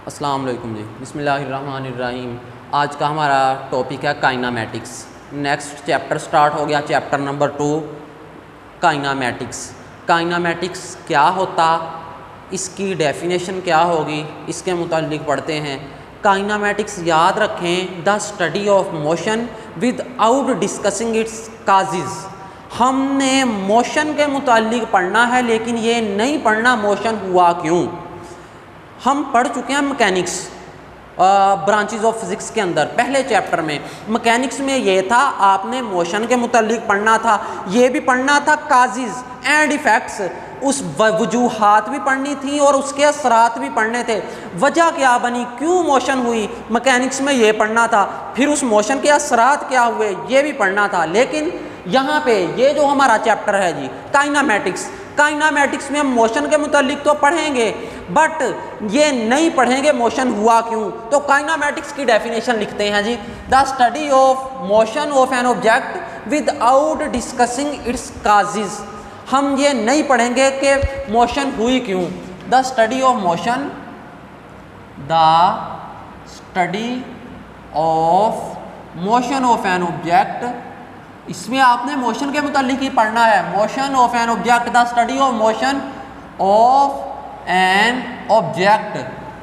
अस्सलाम वालेकुम जी। बिस्मिल्लाहिर्रहमानिर्रहीम। आज का हमारा टॉपिक है काइनामेटिक्स। नेक्स्ट चैप्टर स्टार्ट हो गया, चैप्टर नंबर 2 काइनामेटिक्स। काइनामेटिक्स क्या होता, इसकी डेफिनेशन क्या होगी, इसके मुताल्लिक पढ़ते हैं। काइनामेटिक्स याद रखें, the study of motion without discussing its causes. हमने मोशन के मुताल्लिक पढ़ना है, लेकिन ये नहीं पढ़ना मोशन हुआ क्यों। हम पढ़ चुके हैं मैकेनिक्स ब्रांचेज ऑफ फिज़िक्स के अंदर। पहले चैप्टर में मैकेनिक्स में ये था, आपने मोशन के मुताल्लिक पढ़ना था, ये भी पढ़ना था काजेज़ एंड इफ़ेक्ट्स, उस वजूहात भी पढ़नी थी और उसके असरात भी पढ़ने थे। वजह क्या बनी, क्यों मोशन हुई, मैकेनिक्स में ये पढ़ना था। फिर उस मोशन के असरात क्या हुए, ये भी पढ़ना था। लेकिन यहाँ पे ये जो हमारा चैप्टर है जी काइनामेटिक्स, काइनामेटिक्स में हम मोशन के मुताल्लिक तो पढ़ेंगे, बट ये नहीं पढ़ेंगे मोशन हुआ क्यों। तो काइनामेटिक्स की डेफिनेशन लिखते हैं जी, the study of motion of an object without discussing its causes. हम ये नहीं पढ़ेंगे कि मोशन हुई क्यों। The study of motion, the study of motion of an object, इसमें आपने मोशन के मुताल्लिक ही पढ़ना है। Motion of an object, the study of motion of an object,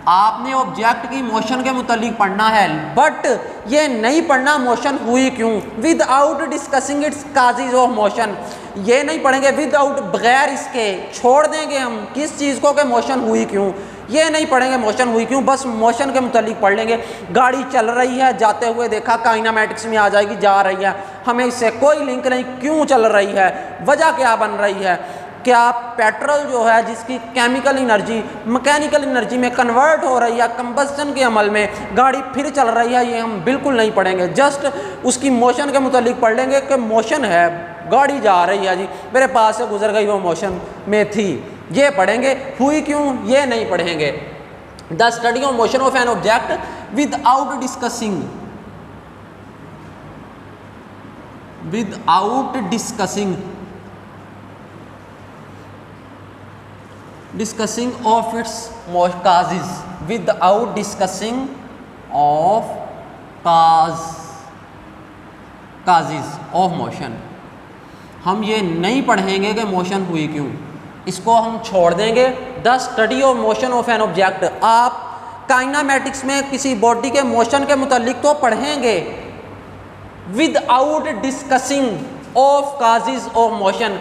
आपने ऑब्जेक्ट की मोशन के मुताल्लिक पढ़ना है, बट ये नहीं पढ़ना मोशन हुई क्यों। Without discussing its causes of motion, ये नहीं पढ़ेंगे विदाउट, बगैर इसके छोड़ देंगे हम किस चीज़ को कि मोशन हुई क्यों। ये नहीं पढ़ेंगे मोशन हुई क्यों, बस मोशन के मुताल्लिक पढ़ लेंगे। गाड़ी चल रही है, जाते हुए देखा, काइनामेटिक्स में आ जाएगी, जा रही है, हमें इससे कोई लिंक नहीं, क्यों चल रही है, वजह क्या बन रही है। क्या पेट्रोल जो है जिसकी केमिकल एनर्जी मैकेनिकल एनर्जी में कन्वर्ट हो रही है कंबस्टन के अमल में, गाड़ी फिर चल रही है, ये हम बिल्कुल नहीं पढ़ेंगे। जस्ट उसकी मोशन के मुताल्लिक पढ़ लेंगे कि मोशन है, गाड़ी जा रही है जी, मेरे पास से गुजर गई, वो मोशन में थी, ये पढ़ेंगे। हुई क्यों, ये नहीं पढ़ेंगे। The study of motion of an object without discussing, without discussing, discussing of its causes, without discussing of causes of motion. हम ये नहीं पढ़ेंगे कि मोशन हुई क्यों, इसको हम छोड़ देंगे। The study of motion of an object, आप काइनामेटिक्स में किसी बॉडी के मोशन के मुताल्लिक तो पढ़ेंगे, without discussing of causes of motion,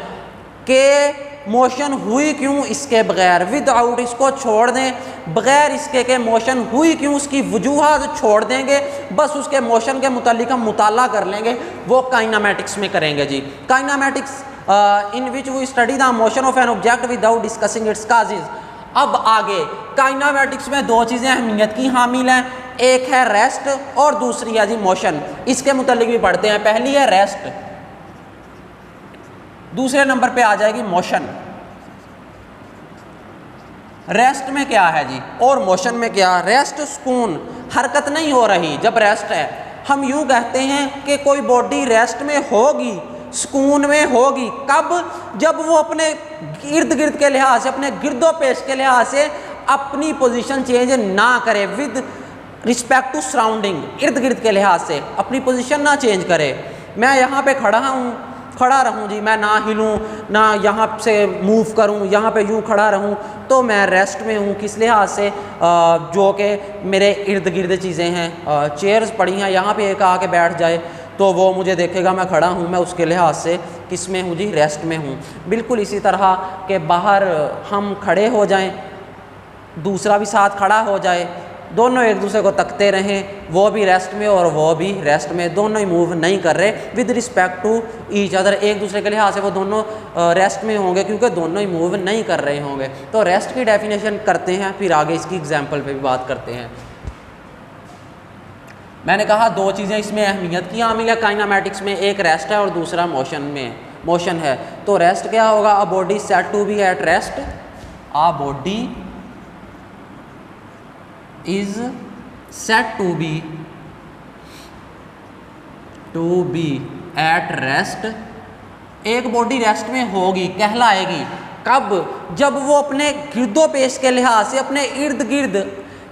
के मोशन हुई क्यों इसके बगैर। विदाउट इसको छोड़ दें, बगैर इसके के मोशन हुई क्यों, उसकी वजूहात छोड़ देंगे, बस उसके मोशन के मुताल्लिक हम मुताला कर लेंगे, वो काइनामेटिक्स में करेंगे जी। Kinematics in which we study the motion of an object without discussing its causes. अब आगे काइनामेटिक्स में दो चीज़ें अहमियत की हामिल हैं, एक है रेस्ट और दूसरी है जी मोशन। इसके मुताल्लिक भी पढ़ते हैं। पहली है रेस्ट, दूसरे नंबर पे आ जाएगी मोशन। रेस्ट में क्या है जी और मोशन में क्या। रेस्ट सुकून, हरकत नहीं हो रही जब रेस्ट है। हम यूँ कहते हैं कि कोई बॉडी रेस्ट में होगी, सुकून में होगी, कब, जब वो अपने इर्द गिर्द के लिहाज से, अपने गिरदो पेश के लिहाज से अपनी पोजीशन चेंज ना करे, विद रिस्पेक्ट टू सराउंडिंग, इर्द गिर्द के लिहाज से अपनी पोजीशन ना चेंज करे। मैं यहाँ पे खड़ा हूँ, खड़ा रहूँ जी, मैं ना हिलूँ, ना यहाँ से मूव करूँ, यहाँ पे यूँ खड़ा रहूँ, तो मैं रेस्ट में हूँ। किस लिहाज से, जो कि मेरे इर्द गिर्द चीज़ें हैं, चेयर्स पड़ी हैं, यहाँ पे एक आके बैठ जाए तो वो मुझे देखेगा मैं खड़ा हूँ, मैं उसके लिहाज से किस में हूँ जी, रेस्ट में हूँ। बिल्कुल इसी तरह के बाहर हम खड़े हो जाएं, दूसरा भी साथ खड़ा हो जाए, दोनों एक दूसरे को तकते रहें, वो भी रेस्ट में और वो भी रेस्ट में, दोनों ही मूव नहीं कर रहे with respect to each other, एक दूसरे के लिहाज से वो दोनों रेस्ट में होंगे क्योंकि दोनों ही मूव नहीं कर रहे होंगे। तो रेस्ट की डेफिनेशन करते हैं, फिर आगे इसकी एग्जाम्पल पे भी बात करते हैं। मैंने कहा दो चीज़ें इसमें अहमियत की हामिल है काइनामेटिक्स में, एक रेस्ट है और दूसरा मोशन है। तो रेस्ट क्या होगा, a body set to be at rest, a body is said to be at rest, एक बॉडी रेस्ट में होगी, कहलाएगी, कब, जब वो अपने गिरदो पेश के लिहाज से अपने इर्द गिर्द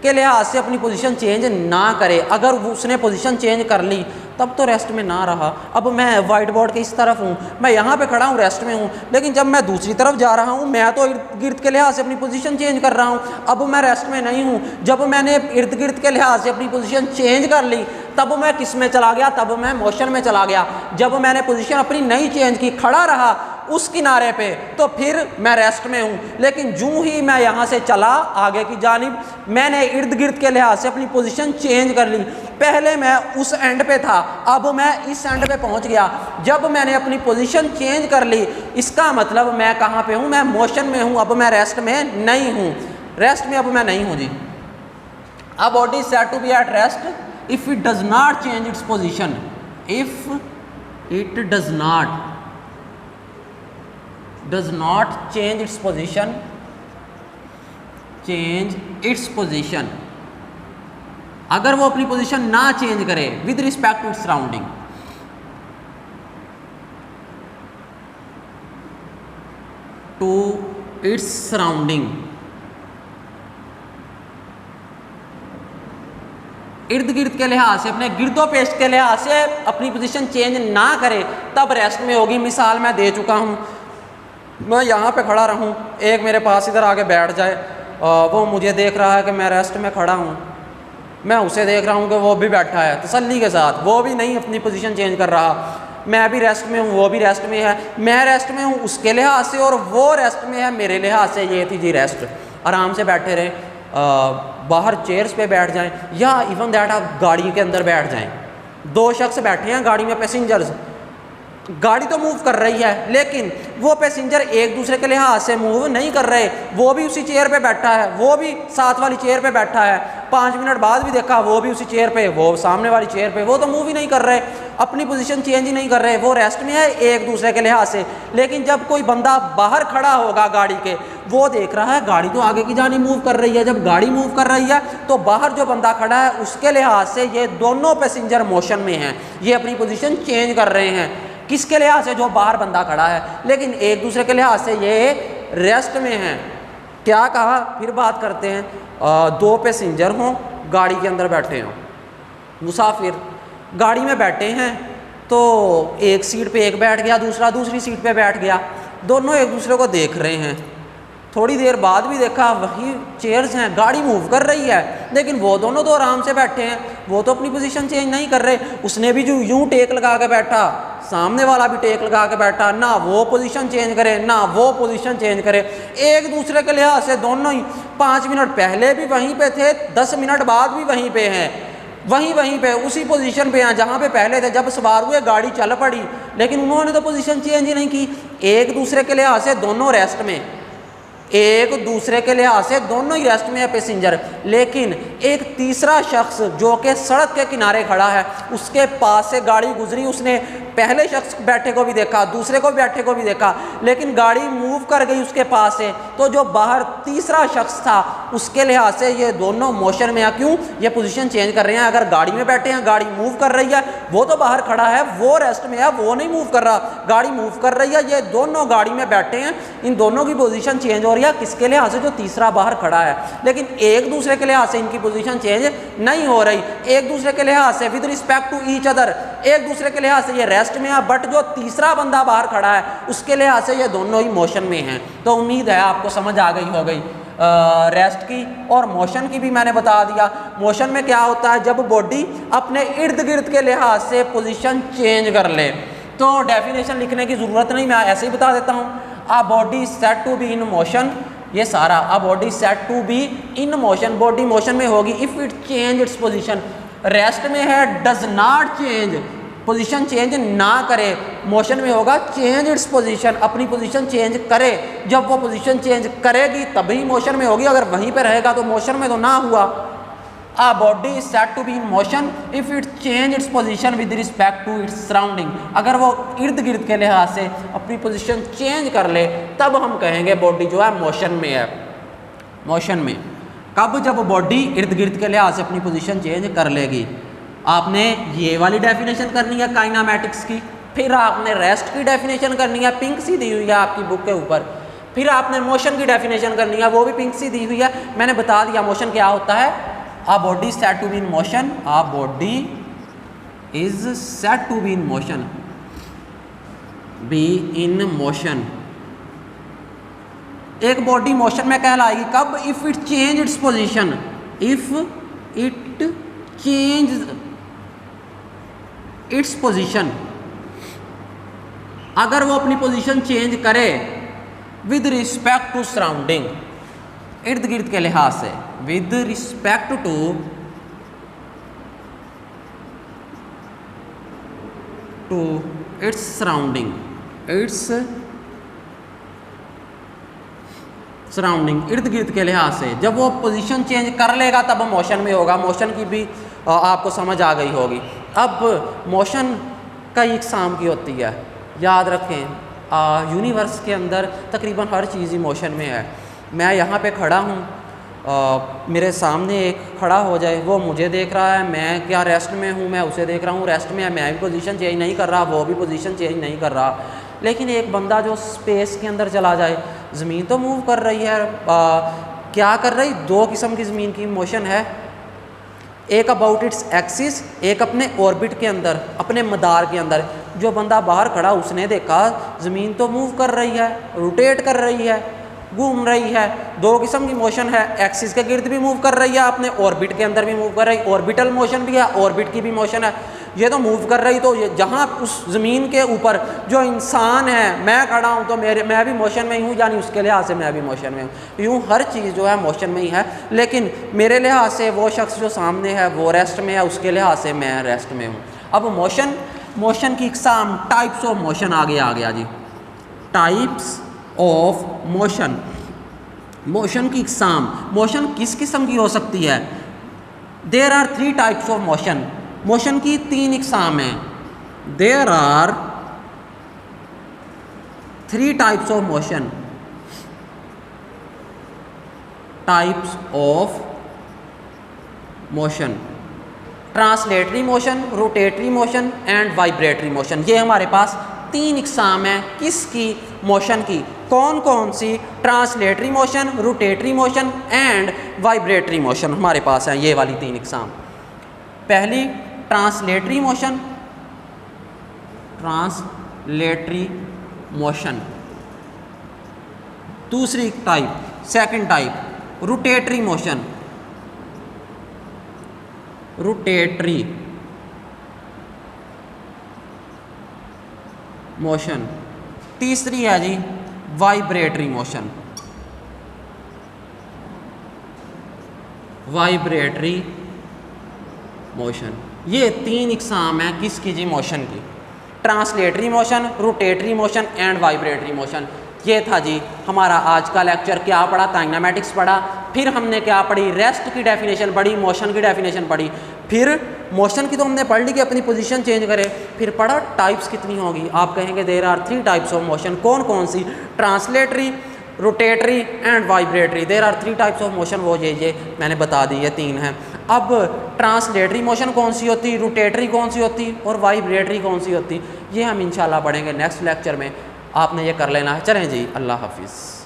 के लिहाज से अपनी पोजीशन चेंज ना करे। अगर उसने पोजीशन चेंज कर ली तब तो रेस्ट में ना रहा। अब मैं वाइट बोर्ड के इस तरफ हूँ, मैं यहाँ पे खड़ा हूँ, रेस्ट में हूँ, लेकिन जब मैं दूसरी तरफ जा रहा हूँ मैं तो इर्द गिर्द के लिहाज से अपनी पोजीशन चेंज कर रहा हूँ। अब मैं रेस्ट में नहीं हूँ। जब मैंने इर्द गिर्द के लिहाज से अपनी पोजीशन चेंज कर ली तब मैं किस में चला गया, तब मैं मोशन में चला गया। जब मैंने पोजीशन अपनी नहीं चेंज की, खड़ा रहा उस किनारे पे, तो फिर मैं रेस्ट में हूँ। लेकिन जूँ ही मैं यहाँ से चला आगे की जानिब, मैंने इर्द गिर्द के लिहाज से अपनी पोजीशन चेंज कर ली। पहले मैं उस एंड पे था, अब मैं इस एंड पे पहुँच गया। जब मैंने अपनी पोजीशन चेंज कर ली, इसका मतलब मैं कहाँ पे हूँ, मैं मोशन में हूँ। अब मैं रेस्ट में नहीं हूँ, रेस्ट में अब मैं नहीं हूँ जी। A body is said to be at rest if it does not change its position. If it does not change its position, अगर वो अपनी पोजीशन ना चेंज करे with respect to its surrounding, इर्द गिर्द के लिहाज से, अपने गिरदो पेश के लिहाज से अपनी पोजीशन चेंज ना करे तब रेस्ट में होगी। मिसाल मैं दे चुका हूँ, मैं यहाँ पे खड़ा रहूँ, एक मेरे पास इधर आके बैठ जाए, वो मुझे देख रहा है कि मैं रेस्ट में खड़ा हूँ, मैं उसे देख रहा हूँ कि वो भी बैठा है तसल्ली के साथ, वो भी नहीं अपनी पोजीशन चेंज कर रहा। मैं भी रेस्ट में हूँ, वो भी रेस्ट में है, मैं रेस्ट में हूँ उसके लिहाज से और वो रेस्ट में है मेरे लिहाज से। ये थी जी रेस्ट। आराम से बैठे रहें, बाहर चेयर्स पे बैठ जाएं, या इवन दैट आप गाड़ी के अंदर बैठ जाएं। दो शख्स बैठे हैं गाड़ी में, पैसेंजर्स, गाड़ी तो मूव कर रही है लेकिन वो पैसेंजर एक दूसरे के लिहाज से मूव नहीं कर रहे। वो भी उसी चेयर पे बैठा है, वो भी साथ वाली चेयर पे बैठा है, 5 मिनट बाद भी देखा वो भी उसी चेयर पे, वो सामने वाली चेयर पे, वो तो मूव ही नहीं कर रहे, अपनी पोजीशन चेंज ही नहीं कर रहे, वो रेस्ट में है एक दूसरे के लिहाज से। लेकिन जब कोई बंदा बाहर खड़ा होगा गाड़ी के, वो देख रहा है गाड़ी तो आगे की जानी मूव कर रही है, जब गाड़ी मूव कर रही है तो बाहर जो बंदा खड़ा है उसके लिहाज से ये दोनों पैसेंजर मोशन में हैं, ये अपनी पोजीशन चेंज कर रहे हैं। किसके लिहाज से, जो बाहर बंदा खड़ा है, लेकिन एक दूसरे के लिहाज से ये रेस्ट में हैं। क्या कहा, फिर बात करते हैं। दो पैसेंजर हों, गाड़ी के अंदर बैठे हों, मुसाफिर गाड़ी में बैठे हैं, तो एक सीट पे एक बैठ गया, दूसरा दूसरी सीट पे बैठ गया, दोनों एक दूसरे को देख रहे हैं। थोड़ी देर बाद भी देखा वही चेयर्स हैं, गाड़ी मूव कर रही है, लेकिन वो दोनों तो आराम से बैठे हैं, वो तो अपनी पोजीशन चेंज नहीं कर रहे। उसने भी जो यूं टेक लगा के बैठा, सामने वाला भी टेक लगा के बैठा, ना वो पोजीशन चेंज करे ना वो पोजीशन चेंज करे। एक दूसरे के लिहाज से दोनों ही 5 मिनट पहले भी वहीं पे थे, 10 मिनट बाद भी वहीं पे हैं, वहीं पे उसी पोजीशन पे हैं जहाँ पे पहले थे। जब सवार हुए गाड़ी चल पड़ी, लेकिन उन्होंने तो पोजीशन चेंज ही नहीं की। एक दूसरे के लिहाज से दोनों रेस्ट में, एक दूसरे के लिहाज से दोनों ही रेस्ट में है पैसेंजर। लेकिन एक तीसरा शख्स जो कि सड़क के किनारे खड़ा है, उसके पास से गाड़ी गुजरी, उसने पहले शख्स बैठे को भी देखा, दूसरे को बैठे को भी देखा, लेकिन गाड़ी मूव कर गई उसके पास से, तो जो बाहर तीसरा शख्स था उसके लिहाज से ये दोनों मोशन में है। क्यों, ये पोजीशन चेंज कर रहे हैं। अगर गाड़ी में बैठे हैं, गाड़ी मूव कर रही है, वो तो बाहर खड़ा है, वो रेस्ट में है, वो नहीं मूव कर रहा, गाड़ी मूव कर रही है, ये दोनों गाड़ी में बैठे हैं, इन दोनों की पोजीशन चेंज हो रही है। किसके लिहाज से, जो तीसरा बाहर खड़ा है। लेकिन एक दूसरे के लिहाज से इनकी पोजीशन चेंज नहीं हो रही, एक दूसरे के लिहाज से with respect to each other, एक दूसरे के लिहाज से ये रेस्ट में है, बट जो तीसरा बंदा बाहर खड़ा है उसके लिहाज से ये दोनों ही मोशन में हैं। तो उम्मीद है आपको समझ आ गई हो गई। रेस्ट की और मोशन की भी मैंने बता दिया। मोशन में क्या होता है, जब बॉडी अपने इर्द गिर्द के लिहाज से पोजीशन चेंज कर ले। तो डेफिनेशन लिखने की ज़रूरत नहीं, मैं ऐसे ही बता देता हूँ। A body set to be in motion, ये सारा a body set to be in motion, body motion में होगी if it change its position. Rest में है does not change, position change ना करे, मोशन में होगा चेंज इट्स पोजीशन, अपनी पोजीशन चेंज करे। जब वो पोजीशन चेंज करेगी तभी मोशन में होगी, अगर वहीं पे रहेगा तो मोशन में तो ना हुआ। A body is set to be in motion if it change its position with respect to its surrounding. अगर वो इर्द गिर्द के लिहाज से अपनी पोजीशन चेंज कर ले तब हम कहेंगे बॉडी जो है मोशन में है। मोशन में कब, जब बॉडी इर्द गिर्द के लिहाज से अपनी पोजीशन चेंज कर लेगी। आपने ये वाली डेफिनेशन करनी है काइनामेटिक्स की, फिर आपने रेस्ट की डेफिनेशन करनी है, पिंक सी दी हुई है आपकी बुक के ऊपर। फिर आपने मोशन की डेफिनेशन करनी है, वो भी पिंक सी दी हुई है। मैंने बता दिया मोशन क्या होता है, A body is said to be in motion. A body is said to be in motion. Be in motion. एक बॉडी मोशन में कहलाएगी कब? If it change its position. If it change its position, अगर वो अपनी position change करे with respect to surrounding, इर्द गिर्द के लिहाज से, with respect to its surrounding, its surrounding, इर्द गिर्द के लिहाज से. जब वो पोजीशन चेंज कर लेगा तब मोशन में होगा. मोशन की भी आपको समझ आ गई होगी. अब मोशन कई इकसाम की होती है, याद रखें. यूनिवर्स के अंदर तकरीबन हर चीज़ ही मोशन में है. मैं यहाँ पे खड़ा हूँ, मेरे सामने एक खड़ा हो जाए, वो मुझे देख रहा है, मैं क्या रेस्ट में हूँ, मैं उसे देख रहा हूँ रेस्ट में है, मैं भी पोजीशन चेंज नहीं कर रहा, वो भी पोजीशन चेंज नहीं कर रहा. लेकिन एक बंदा जो स्पेस के अंदर चला जाए, ज़मीन तो मूव कर रही है. क्या कर रही? दो किस्म की ज़मीन की मोशन है. एक अबाउट इट्स एक्सिस, एक अपने ऑर्बिट के अंदर, अपने मदार के अंदर. जो बंदा बाहर खड़ा उसने देखा ज़मीन तो मूव कर रही है, रोटेट कर रही है, घूम रही है. दो किस्म की मोशन है. एक्सिस के गिर्द भी मूव कर रही है, अपने ऑर्बिट के अंदर भी मूव कर रही है. ऑर्बिटल मोशन भी है, ऑर्बिट की भी मोशन है. ये तो मूव कर रही, तो ये जहाँ उस ज़मीन के ऊपर जो इंसान है, मैं खड़ा हूँ तो मैं भी मोशन में ही हूँ, यानी उसके लिहाज से मैं भी मोशन में हूँ. यूँ हर चीज़ जो है मोशन में ही है. लेकिन मेरे लिहाज से वो शख्स जो सामने है वो रेस्ट में है, उसके लिहाज से मैं रेस्ट में हूँ. अब मोशन की इकसाम, टाइप्स ऑफ मोशन आगे आ गया जी. Types of motion. मोशन की इकसाम, मोशन किस किस्म की हो सकती है? There are 3 types of motion. Motion की 3 इकसाम हैं. There are 3 types of motion. Types of motion: translatory motion, rotatory motion and vibratory motion. ये हमारे पास 3 इकसाम हैं. किसकी? मोशन की. कौन कौन सी? Translatory motion, rotatory motion and vibratory motion हमारे पास हैं. ये वाली 3 इकसाम. पहली ट्रांसलेटरी मोशन. Translatory motion. दूसरी type, second type, rotatory motion. Rotatory motion. तीसरी है जी वाइब्रेटरी मोशन. Vibratory motion. ये 3 इकसाम है किसकी जी? मोशन की. Translatory motion, rotatory motion and vibratory motion. ये था जी हमारा आज का लेक्चर. क्या पढ़ा? काइनेमैटिक्स पढ़ा. फिर हमने क्या पढ़ी? रेस्ट की डेफिनेशन पढ़ी, मोशन की डेफिनेशन पढ़ी. फिर मोशन की तो हमने पढ़ ली कि अपनी पोजीशन चेंज करे. फिर पढ़ा टाइप्स कितनी होगी. आप कहेंगे there are 3 types of motion. कौन कौन सी? Translatory, rotatory and vibratory. There are 3 types of motion. वो ये मैंने बता दी, ये 3 हैं. अब ट्रांसलेटरी मोशन कौन सी होती, रोटेटरी कौन सी होती और वाइब्रेटरी कौन सी होती, ये हम इंशाल्लाह पढ़ेंगे नेक्स्ट लेक्चर में. आपने ये कर लेना है. चलें जी, अल्लाह हाफिज़.